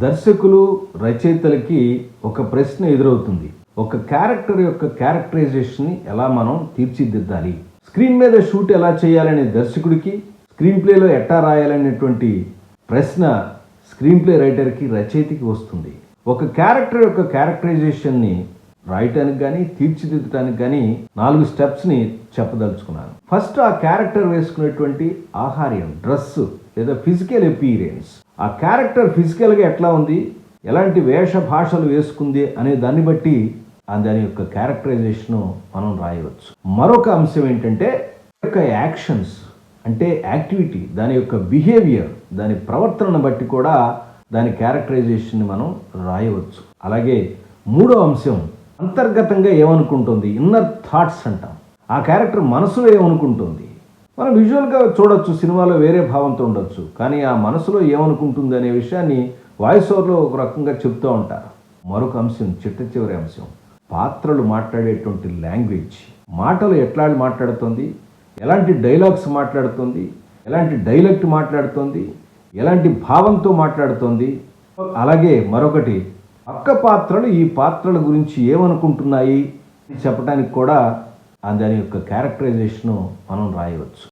దర్శకులు రచయితలకి ఒక ప్రశ్న ఎదురవుతుంది. ఒక క్యారెక్టర్ యొక్క క్యారెక్టరైజేషన్ని ఎలా మనం తీర్చిదిద్దాలి, స్క్రీన్ మీద షూట్ ఎలా చేయాలనే దర్శకుడికి, స్క్రీన్ ప్లేలో ఎట్టా రాయాలనేటువంటి ప్రశ్న స్క్రీన్ ప్లే రైటర్కి, రచయితకి వస్తుంది. ఒక క్యారెక్టర్ యొక్క క్యారెక్టరైజేషన్ని రాయటానికి కానీ తీర్చిదిద్దడానికి కానీ 4 స్టెప్స్ని చెప్పదలుచుకున్నాను. ఫస్ట్, ఆ క్యారెక్టర్ వేసుకునేటువంటి ఆహార్యం, డ్రెస్ లేదా ఫిజికల్ అపీరెన్స్, ఆ క్యారెక్టర్ ఫిజికల్గా ఎట్లా ఉంది, ఎలాంటి వేష భాషలు వేసుకుంది అనే దాన్ని బట్టి దాని యొక్క క్యారెక్టరైజేషను మనం రాయవచ్చు. మరొక అంశం ఏంటంటే యొక్క యాక్షన్స్ అంటే యాక్టివిటీ, దాని యొక్క బిహేవియర్, దాని ప్రవర్తనను బట్టి కూడా దాని క్యారెక్టరైజేషన్ని మనం రాయవచ్చు. అలాగే మూడో అంశం, అంతర్గతంగా ఏమనుకుంటుంది, ఇన్నర్ థాట్స్ అంటాం. ఆ క్యారెక్టర్ మనసులో ఏమనుకుంటుంది, మనం విజువల్గా చూడొచ్చు, సినిమాలో వేరే భావంతో ఉండొచ్చు, కానీ ఆ మనసులో ఏమనుకుంటుంది అనే విషయాన్ని వాయిస్ ఓవర్లో ఒక రకంగా చెప్తూ ఉంటారు. మరొక అంశం, చిట్ట అంశం, పాత్రలు మాట్లాడేటువంటి లాంగ్వేజ్, మాటలు ఎట్లా మాట్లాడుతుంది, ఎలాంటి డైలాగ్స్ మాట్లాడుతుంది, ఎలాంటి డైలెక్ట్ మాట్లాడుతుంది, ఎలాంటి భావంతో మాట్లాడుతుంది. అలాగే మరొకటి, పక్క పాత్రలు ఈ పాత్రల గురించి ఏమనుకుంటున్నాయి చెప్పడానికి కూడా దాని యొక్క క్యారెక్టరైజేషను మనం రాయవచ్చు.